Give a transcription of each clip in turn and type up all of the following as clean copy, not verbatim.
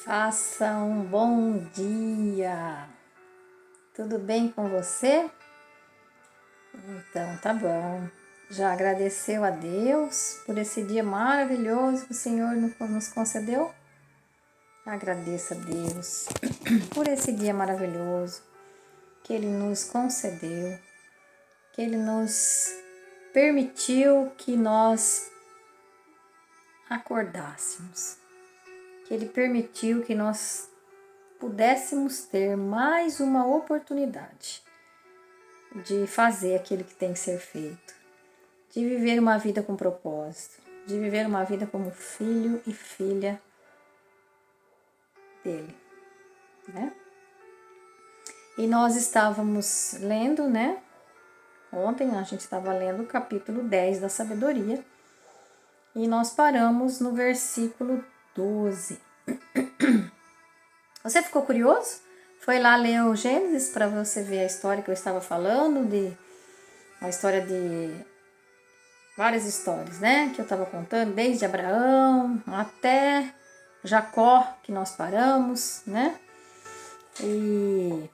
Faça um bom dia. Tudo bem com você? Então, tá bom. Já agradeceu a Deus por esse dia maravilhoso que o Senhor nos concedeu? Agradeça a Deus por esse dia maravilhoso que Ele nos concedeu, que Ele nos permitiu que nós acordássemos, que Ele permitiu que nós pudéssemos ter mais uma oportunidade de fazer aquilo que tem que ser feito, de viver uma vida com propósito, de viver uma vida como filho e filha dele, né? E nós estávamos lendo, né? Ontem a gente estava lendo o capítulo 10 da sabedoria e nós paramos no versículo 12. Você ficou curioso? Foi lá ler o Gênesis para você ver a história que eu estava falando, a história de várias histórias, né? Que eu estava contando, desde Abraão até Jacó, que nós paramos, né? E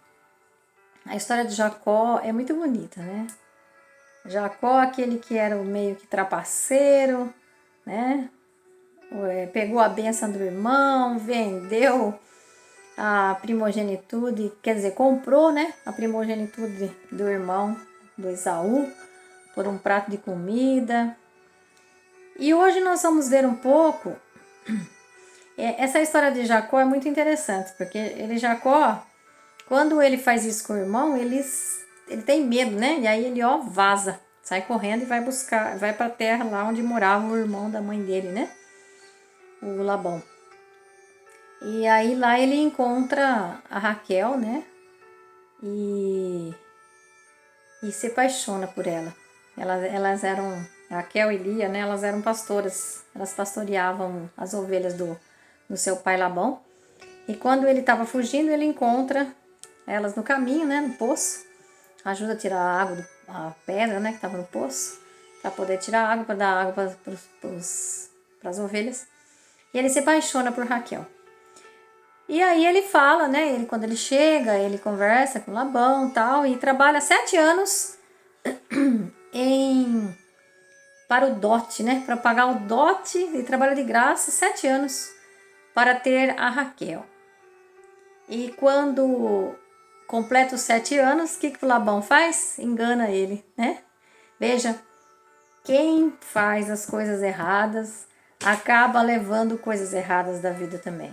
a história de Jacó é muito bonita, né? Jacó, aquele que era o meio que trapaceiro, né? Pegou a bênção do irmão, vendeu a primogenitude, quer dizer, comprou, né? A primogenitude do irmão, do Esaú, por um prato de comida. E hoje nós vamos ver um pouco. Essa história de Jacó é muito interessante, porque Jacó, quando ele faz isso com o irmão, ele tem medo, né? E aí ele vaza, sai correndo e vai para a terra lá onde morava o irmão da mãe dele, né? O Labão. E aí lá ele encontra a Raquel, né? E se apaixona por ela. Elas eram, Raquel e Lia, né? Elas eram pastoras. Elas pastoreavam as ovelhas do seu pai Labão. E quando ele estava fugindo, ele encontra elas no caminho, né? No poço. Ajuda a tirar a água, a pedra, né? Que estava no poço. Para poder tirar água, para dar água para as ovelhas. E ele se apaixona por Raquel. E aí ele fala, né? Quando ele chega, ele conversa com Labão e tal. E trabalha 7 anos para o dote, né? Para pagar o dote, ele trabalha de graça 7 anos para ter a Raquel. E quando completa os 7 anos, o que o Labão faz? Engana ele, né? Veja, quem faz as coisas erradas acaba levando coisas erradas da vida também.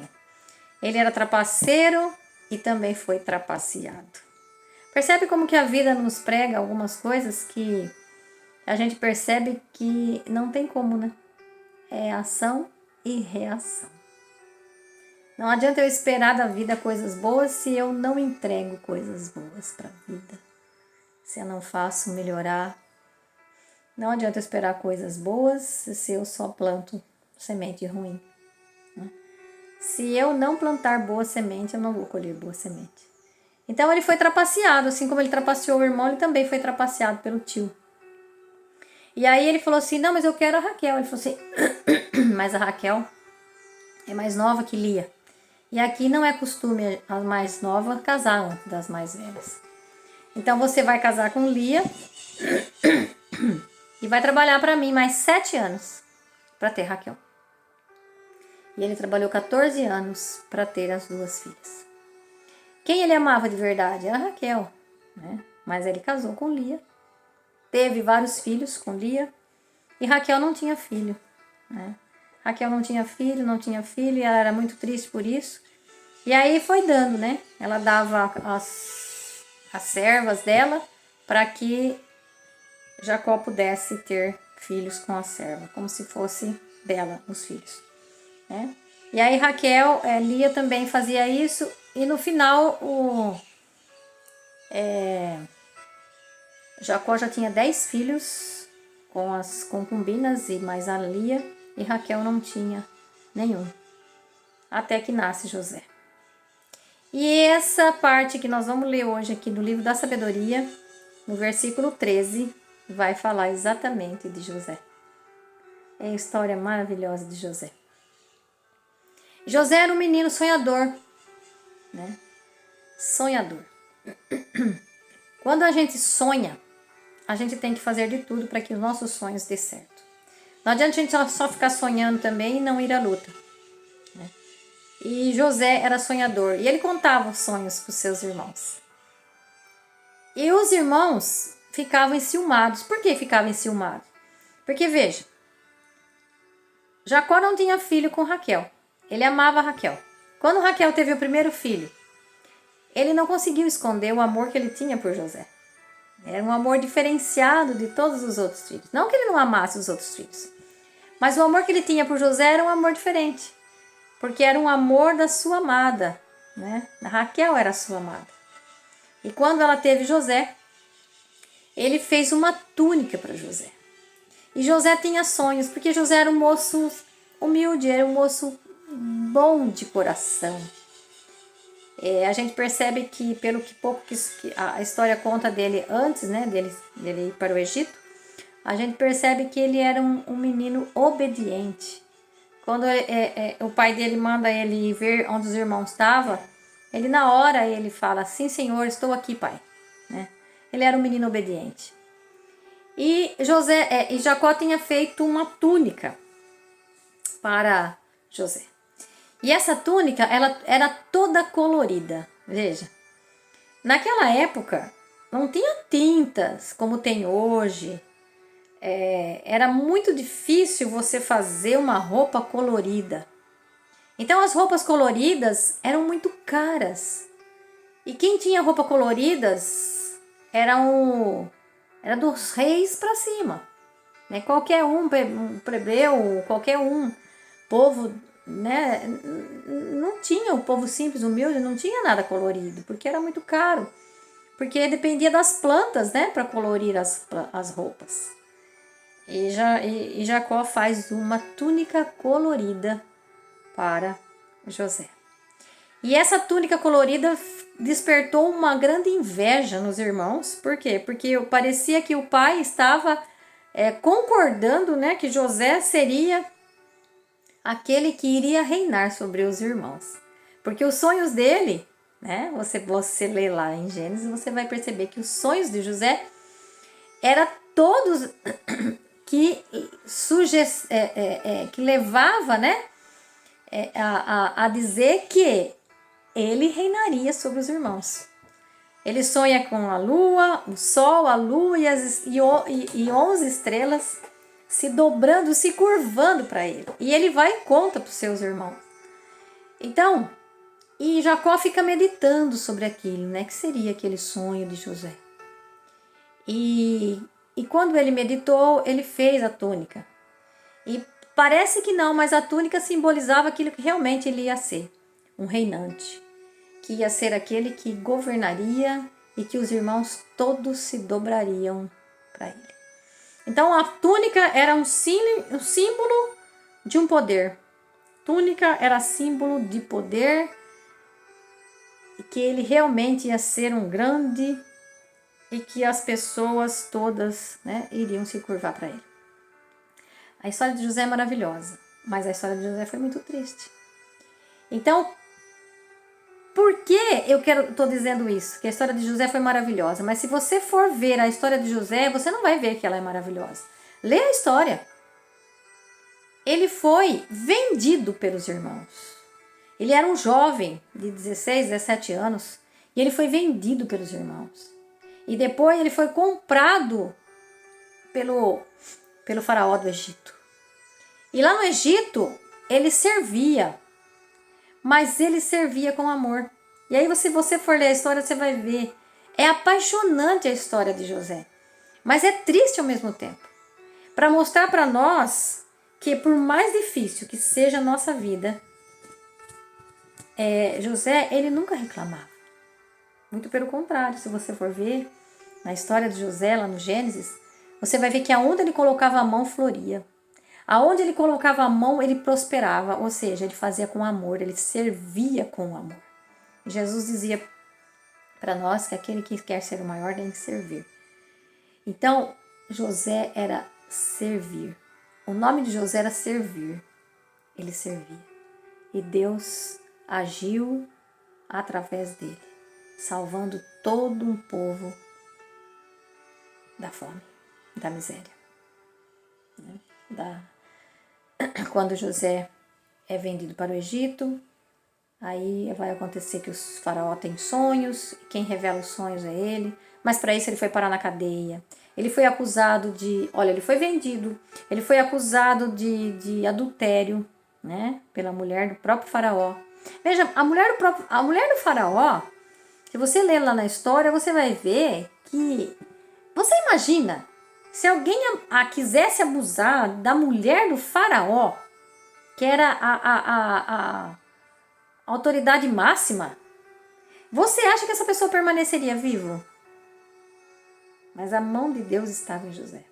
Ele era trapaceiro e também foi trapaceado. Percebe como que a vida nos prega algumas coisas que a gente percebe que não tem como, né? É ação e reação. Não adianta eu esperar da vida coisas boas se eu não entrego coisas boas para a vida. Se eu não faço melhorar. Não adianta eu esperar coisas boas se eu só planto semente ruim. Se eu não plantar boa semente, eu não vou colher boa semente. Então ele foi trapaceado, assim como ele trapaceou o irmão, ele também foi trapaceado pelo tio. E aí ele falou assim, não, mas eu quero a Raquel. Ele falou assim, mas a Raquel é mais nova que Lia. E aqui não é costume a mais nova casar antes das mais velhas. Então você vai casar com Lia e vai trabalhar para mim mais 7 anos para ter Raquel. E ele trabalhou 14 anos para ter as 2 filhas. Quem ele amava de verdade era Raquel, né? Mas ele casou com Lia, teve vários filhos com Lia e Raquel não tinha filho, né? Raquel não tinha filho e ela era muito triste por isso. E aí foi dando, né? Ela dava as servas dela para que Jacó pudesse ter filhos com a serva, como se fosse dela os filhos, né? E aí Lia também fazia isso e no final Jacó já tinha 10 filhos com as concubinas e mais a Lia e Raquel não tinha nenhum, até que nasce José. E essa parte que nós vamos ler hoje aqui do livro da sabedoria, no versículo 13, vai falar exatamente de José. É a história maravilhosa de José. José era um menino sonhador, né? Sonhador. Quando a gente sonha, a gente tem que fazer de tudo para que os nossos sonhos dê certo. Não adianta a gente só ficar sonhando também e não ir à luta, né? E José era sonhador e ele contava os sonhos para os seus irmãos. E os irmãos ficavam enciumados. Por que ficavam enciumados? Porque veja, Jacó não tinha filho com Raquel. Ele amava Raquel. Quando Raquel teve o primeiro filho, ele não conseguiu esconder o amor que ele tinha por José. Era um amor diferenciado de todos os outros filhos. Não que ele não amasse os outros filhos, mas o amor que ele tinha por José era um amor diferente. Porque era um amor da sua amada, né? A Raquel era a sua amada. E quando ela teve José, ele fez uma túnica para José. E José tinha sonhos, porque José era um moço humilde, era um moço bom de coração. A gente percebe que, pelo que pouco que a história conta dele antes, né, dele ir para o Egito, a gente percebe que ele era um menino obediente. Quando o pai dele manda ele ver onde os irmãos estavam, ele na hora ele fala, sim senhor, estou aqui pai, né? Ele era um menino obediente. E Jacó tinha feito uma túnica para José. E essa túnica, ela era toda colorida. Veja, naquela época não tinha tintas como tem hoje. Era muito difícil você fazer uma roupa colorida. Então as roupas coloridas eram muito caras. E quem tinha roupa coloridas era dos reis para cima, né? Qualquer um plebeu, qualquer um povo, né? Não tinha, o povo simples, humilde, não tinha nada colorido, porque era muito caro, porque dependia das plantas, né, para colorir as roupas. E Jacó faz uma túnica colorida para José. E essa túnica colorida despertou uma grande inveja nos irmãos. Por quê? Porque parecia que o pai estava concordando, né, que José seria aquele que iria reinar sobre os irmãos. Porque os sonhos dele, né, você lê lá em Gênesis, você vai perceber que os sonhos de José eram todos que levava, né, a dizer que ele reinaria sobre os irmãos. Ele sonha com a lua, o sol, a lua e 11 estrelas se dobrando, se curvando para ele. E ele vai e conta para os seus irmãos. Então, e Jacó fica meditando sobre aquilo, né? Que seria aquele sonho de José. E quando ele meditou, ele fez a túnica. E parece que não, mas a túnica simbolizava aquilo que realmente ele ia ser. Um reinante. Que ia ser aquele que governaria e que os irmãos todos se dobrariam para ele. Então a túnica era um símbolo de um poder. Túnica era símbolo de poder e que ele realmente ia ser um grande e que as pessoas todas, né, iriam se curvar para ele. A história de José é maravilhosa, mas a história de José foi muito triste. Então, por que eu estou dizendo isso? Que a história de José foi maravilhosa. Mas se você for ver a história de José, você não vai ver que ela é maravilhosa. Lê a história. Ele foi vendido pelos irmãos. Ele era um jovem de 16, 17 anos e ele foi vendido pelos irmãos. E depois ele foi comprado pelo faraó do Egito. E lá no Egito, ele servia. Mas ele servia com amor. E aí, se você for ler a história, você vai ver. É apaixonante a história de José. Mas é triste ao mesmo tempo. Para mostrar para nós que por mais difícil que seja a nossa vida, José, ele nunca reclamava. Muito pelo contrário, se você for ver na história de José, lá no Gênesis, você vai ver que aonde ele colocava a mão, floria. Aonde ele colocava a mão, ele prosperava, ou seja, ele fazia com amor, ele servia com amor. Jesus dizia para nós que aquele que quer ser o maior tem que servir. Então, José era servir. O nome de José era servir. Ele servia. e Deus agiu através dele, salvando todo um povo da fome, da miséria. Quando José é vendido para o Egito, aí vai acontecer que os faraó tem sonhos, quem revela os sonhos é ele, mas para isso ele foi parar na cadeia. Ele foi acusado ele foi vendido, ele foi acusado de adultério, né, pela mulher do próprio faraó. Veja, a mulher do faraó, se você ler lá na história, você vai ver que, você imagina, se alguém quisesse abusar da mulher do faraó, que era a autoridade máxima, você acha que essa pessoa permaneceria vivo? Mas a mão de Deus estava em José.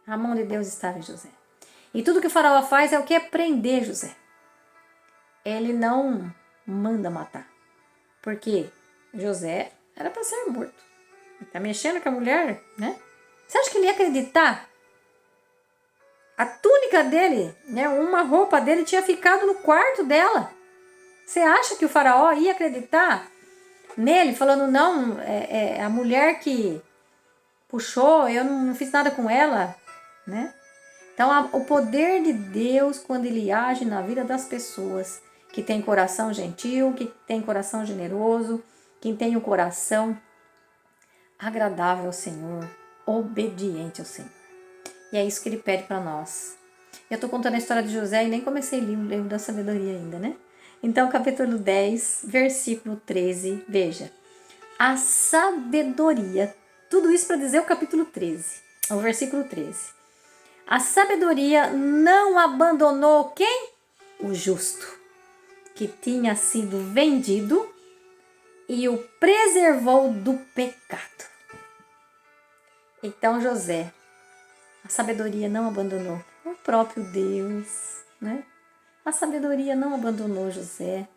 A mão de Deus estava em José. E tudo que o faraó faz é o que? É prender José. Ele não manda matar. Porque José era para ser morto. Ele tá mexendo com a mulher, né? Você acha que ele ia acreditar? A túnica dele, né, uma roupa dele tinha ficado no quarto dela. Você acha que o faraó ia acreditar nele, falando, não, é a mulher que puxou, eu não fiz nada com ela, né? Então, o poder de Deus, quando ele age na vida das pessoas, que tem coração gentil, que tem coração generoso, que tem um coração agradável ao Senhor, obediente ao Senhor. E é isso que ele pede para nós. Eu estou contando a história de José e nem comecei a ler o livro da sabedoria ainda, né? Então, capítulo 10, versículo 13, veja. A sabedoria, tudo isso para dizer o capítulo 13, o versículo 13. A sabedoria não abandonou quem? O justo, que tinha sido vendido e o preservou do pecado. Então, José, a sabedoria não abandonou o próprio Deus, né? A sabedoria não abandonou José,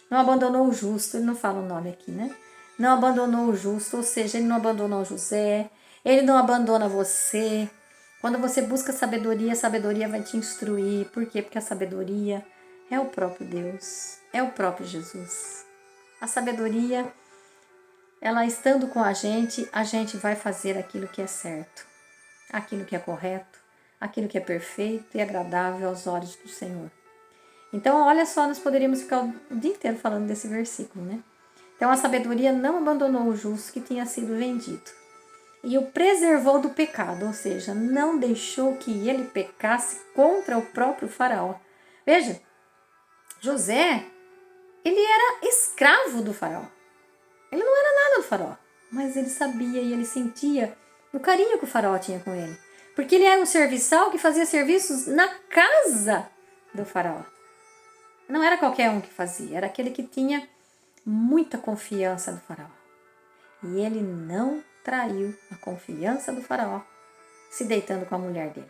não abandonou o justo, ele não fala o nome aqui, né? Não abandonou o justo, ou seja, ele não abandonou José, ele não abandona você. Quando você busca sabedoria, a sabedoria vai te instruir. Por quê? Porque a sabedoria é o próprio Deus, é o próprio Jesus. A sabedoria, ela estando com a gente vai fazer aquilo que é certo, aquilo que é correto, aquilo que é perfeito e agradável aos olhos do Senhor. Então, olha só, nós poderíamos ficar o dia inteiro falando desse versículo, né? Então, a sabedoria não abandonou o justo que tinha sido vendido e o preservou do pecado, ou seja, não deixou que ele pecasse contra o próprio faraó. Veja, José, ele era escravo do faraó. Ele não era nada do faraó, mas ele sabia e ele sentia o carinho que o faraó tinha com ele. Porque ele era um serviçal que fazia serviços na casa do faraó. Não era qualquer um que fazia, era aquele que tinha muita confiança do faraó. E ele não traiu a confiança do faraó, se deitando com a mulher dele.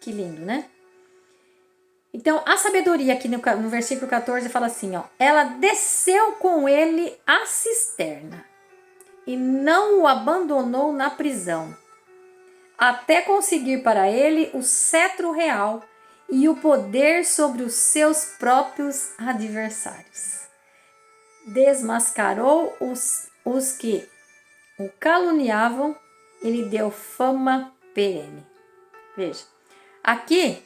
Que lindo, né? Então, a sabedoria aqui no versículo 14 fala assim, ó, ela desceu com ele à cisterna e não o abandonou na prisão, até conseguir para ele o cetro real e o poder sobre os seus próprios adversários. Desmascarou os que o caluniavam e lhe deu fama perene. Veja, aqui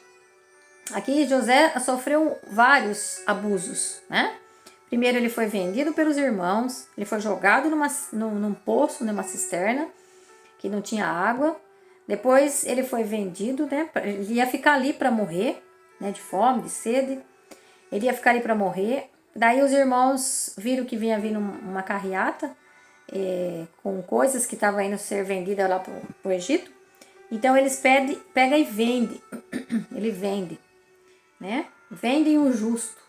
José sofreu vários abusos, né? Primeiro ele foi vendido pelos irmãos, ele foi jogado num poço, numa cisterna, que não tinha água. Depois ele foi vendido, né? Ele ia ficar ali para morrer, né? De fome, de sede. Ele ia ficar ali para morrer. Daí os irmãos viram que vinha vindo uma carreata com coisas que estavam indo ser vendidas lá para o Egito. Então eles pega e vende. Ele vende, né? Vendem o justo.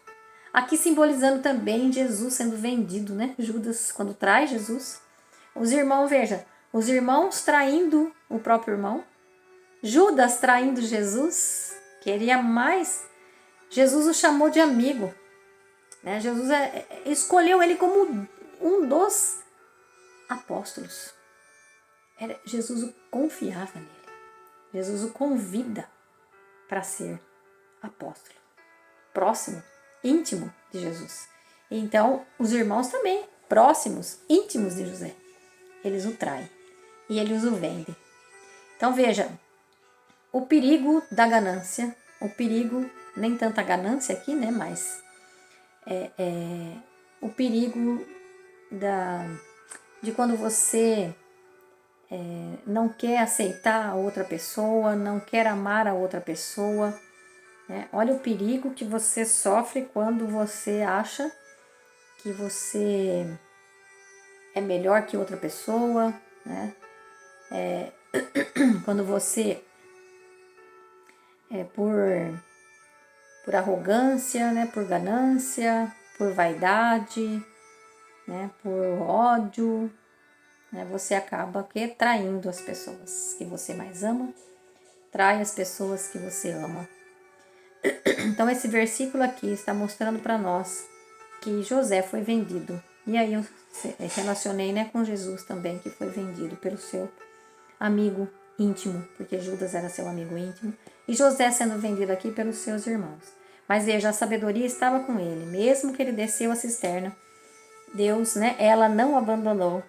Aqui simbolizando também Jesus sendo vendido, né? Judas, quando traz Jesus. Os irmãos, veja, os irmãos traindo o próprio irmão. Judas traindo Jesus. Queria mais. Jesus o chamou de amigo. Né? Jesus escolheu ele como um dos apóstolos. Jesus o confiava nele. Jesus o convida para ser apóstolo. próximo, íntimo de Jesus. Então, os irmãos também, próximos, íntimos de José, eles o traem e eles o vendem. Então, veja, o perigo da ganância, o perigo, nem tanta ganância aqui, né, mas o perigo de quando você não quer aceitar a outra pessoa, não quer amar a outra pessoa, né? Olha o perigo que você sofre quando você acha que você é melhor que outra pessoa, né? Quando você por arrogância, né? Por ganância, por vaidade, né? Por ódio, né? Você acaba traindo as pessoas que você mais ama, trai as pessoas que você ama. Então esse versículo aqui está mostrando para nós que José foi vendido. E aí eu relacionei, né, com Jesus também, que foi vendido pelo seu amigo íntimo, porque Judas era seu amigo íntimo, e José sendo vendido aqui pelos seus irmãos. Mas veja, a sabedoria estava com ele, mesmo que ele desceu a cisterna, Deus, né, ela não abandonou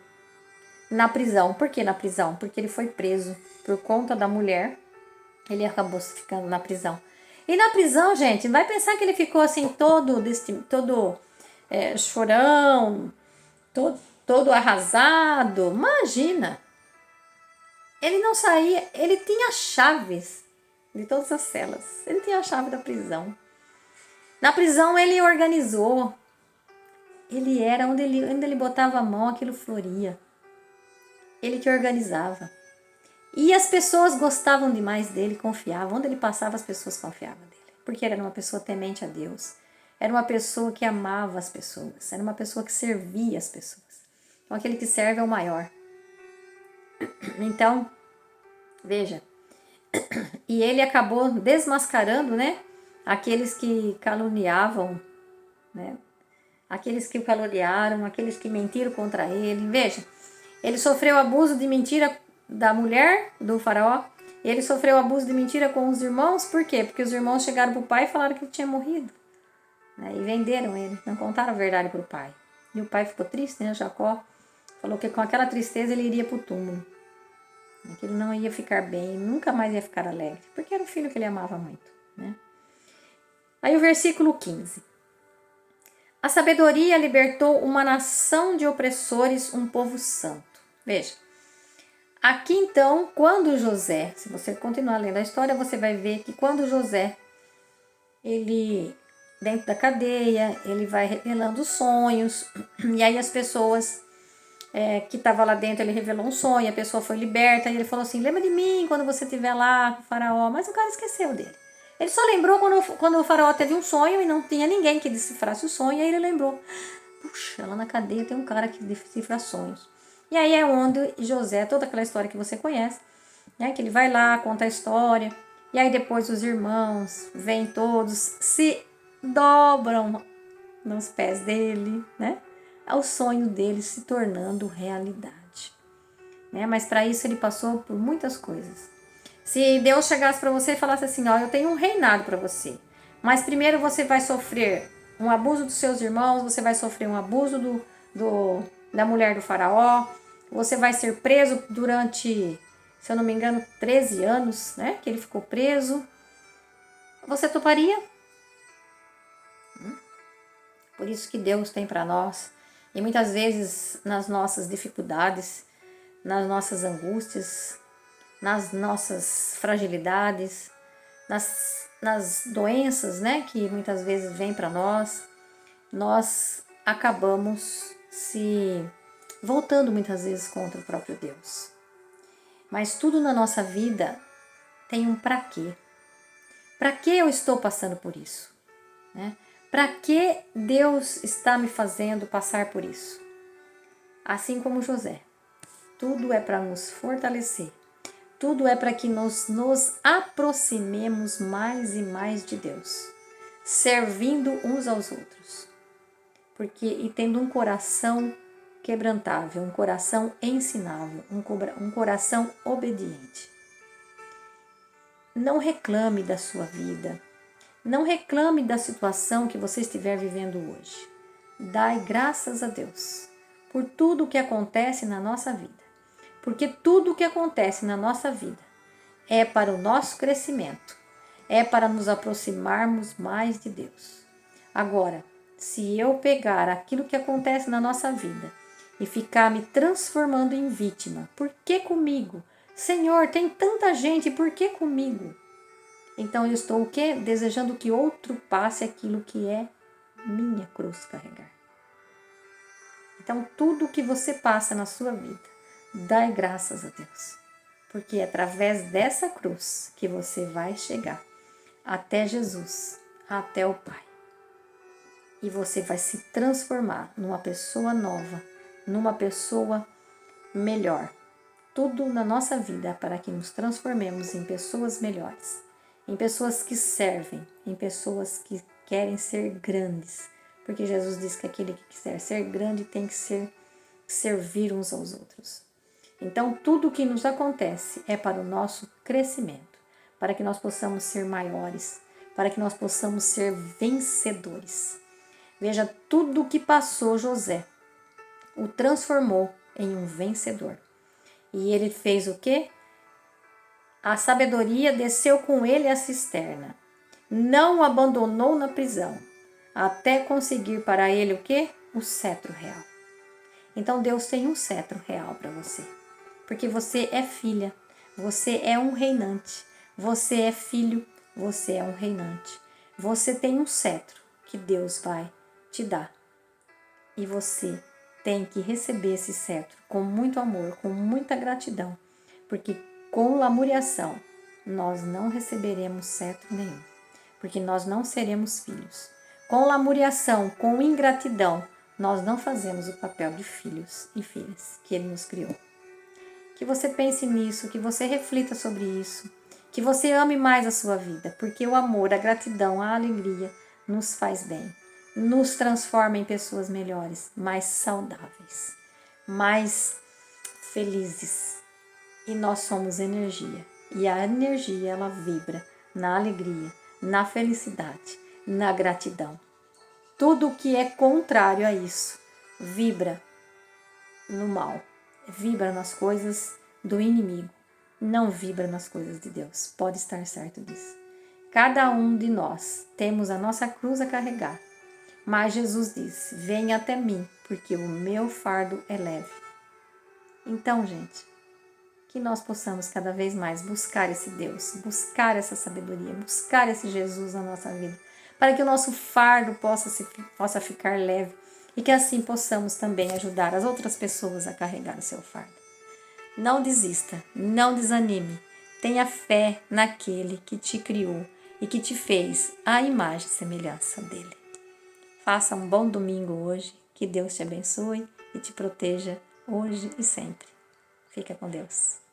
na prisão. Por que na prisão? Porque ele foi preso por conta da mulher, ele acabou ficando na prisão. E na prisão, gente, vai pensar que ele ficou assim todo chorão, todo arrasado. Imagina! Ele não saía, ele tinha chaves de todas as celas. Ele tinha a chave da prisão. Na prisão ele organizou. Ele era onde ele botava a mão, aquilo floria. Ele que organizava. E as pessoas gostavam demais dele, confiavam. Onde ele passava, as pessoas confiavam dele. Porque ele era uma pessoa temente a Deus. Era uma pessoa que amava as pessoas. Era uma pessoa que servia as pessoas. Então, aquele que serve é o maior. Então, veja. E ele acabou desmascarando, né? Aqueles que caluniavam, né? Aqueles que o caluniaram, aqueles que mentiram contra ele. Veja, ele sofreu abuso de mentira da mulher do faraó. Ele sofreu abuso de mentira com os irmãos. Por quê? Porque os irmãos chegaram para o pai e falaram que ele tinha morrido, né? E venderam ele, não contaram a verdade para o pai. E o pai ficou triste, né? Jacó falou que com aquela tristeza ele iria para o túmulo, que ele não ia ficar bem, nunca mais ia ficar alegre, porque era o filho que ele amava muito, né? Aí o versículo 15. A sabedoria libertou uma nação de opressores, um povo santo. Veja, aqui então, quando José, se você continuar lendo a história, você vai ver que quando José, ele, dentro da cadeia, ele vai revelando sonhos, e aí as pessoas que estavam lá dentro, ele revelou um sonho, a pessoa foi liberta, e ele falou assim, lembra de mim quando você estiver lá com o faraó, mas o cara esqueceu dele. Ele só lembrou quando o faraó teve um sonho e não tinha ninguém que decifrasse o sonho, e aí ele lembrou, puxa, lá na cadeia tem um cara que decifra sonhos. E aí é onde José, toda aquela história que você conhece, né, que ele vai lá, conta a história, e aí depois os irmãos vêm todos, se dobram nos pés dele, né? Ao sonho dele se tornando realidade, né? Mas para isso ele passou por muitas coisas. Se Deus chegasse para você e falasse assim, ó, eu tenho um reinado para você, mas primeiro você vai sofrer um abuso dos seus irmãos, você vai sofrer um abuso da mulher do faraó, você vai ser preso durante, se eu não me engano, 13 anos, né? Que ele ficou preso. Você toparia? Por isso que Deus tem para nós. E muitas vezes nas nossas dificuldades, nas nossas angústias, nas nossas fragilidades, nas doenças, né, que muitas vezes vêm para nós acabamos se voltando muitas vezes contra o próprio Deus. Mas tudo na nossa vida tem um para quê. Para que eu estou passando por isso, né? Para que Deus está me fazendo passar por isso? Assim como José, tudo é para nos fortalecer, tudo é para que nós nos aproximemos mais e mais de Deus, servindo uns aos outros, e tendo um coração quebrantável, um coração ensinável, um coração obediente. Não reclame da sua vida. Não reclame da situação que você estiver vivendo hoje. Dai graças a Deus por tudo o que acontece na nossa vida. Porque tudo o que acontece na nossa vida é para o nosso crescimento, é para nos aproximarmos mais de Deus. Agora, se eu pegar aquilo que acontece na nossa vida e ficar me transformando em vítima, por que comigo? Senhor, tem tanta gente, por que comigo? Então eu estou o quê? Desejando que outro passe aquilo que é minha cruz carregar. Então tudo que você passa na sua vida, dai graças a Deus. Porque é através dessa cruz que você vai chegar até Jesus, até o Pai. E você vai se transformar numa pessoa nova, numa pessoa melhor. Tudo na nossa vida é para que nos transformemos em pessoas melhores, em pessoas que servem, em pessoas que querem ser grandes. Porque Jesus diz que aquele que quiser ser grande tem que servir uns aos outros. Então, tudo o que nos acontece é para o nosso crescimento, para que nós possamos ser maiores, para que nós possamos ser vencedores. Veja, tudo o que passou José o transformou em um vencedor. E ele fez o quê? A sabedoria desceu com ele à cisterna. Não o abandonou na prisão, até conseguir para ele o quê? O cetro real. Então Deus tem um cetro real para você. Porque você é filha, você é um reinante, você é filho, você é um reinante. Você tem um cetro que Deus vai te dar. E você tem que receber esse cetro com muito amor, com muita gratidão, porque com lamuriação nós não receberemos cetro nenhum, porque nós não seremos filhos. Com lamuriação, com ingratidão, nós não fazemos o papel de filhos e filhas que Ele nos criou. Que você pense nisso, que você reflita sobre isso, que você ame mais a sua vida, porque o amor, a gratidão, a alegria nos faz bem, nos transforma em pessoas melhores, mais saudáveis, mais felizes. E nós somos energia, e a energia ela vibra na alegria, na felicidade, na gratidão. Tudo o que é contrário a isso vibra no mal, vibra nas coisas do inimigo, não vibra nas coisas de Deus. Pode estar certo disso. Cada um de nós temos a nossa cruz a carregar, mas Jesus disse: venha até mim, porque o meu fardo é leve. Então, gente, que nós possamos cada vez mais buscar esse Deus, buscar essa sabedoria, buscar esse Jesus na nossa vida, para que o nosso fardo possa ficar leve e que assim possamos também ajudar as outras pessoas a carregar o seu fardo. Não desista, não desanime, tenha fé naquele que te criou e que te fez à imagem e semelhança dele. Faça um bom domingo hoje, que Deus te abençoe e te proteja hoje e sempre. Fica com Deus.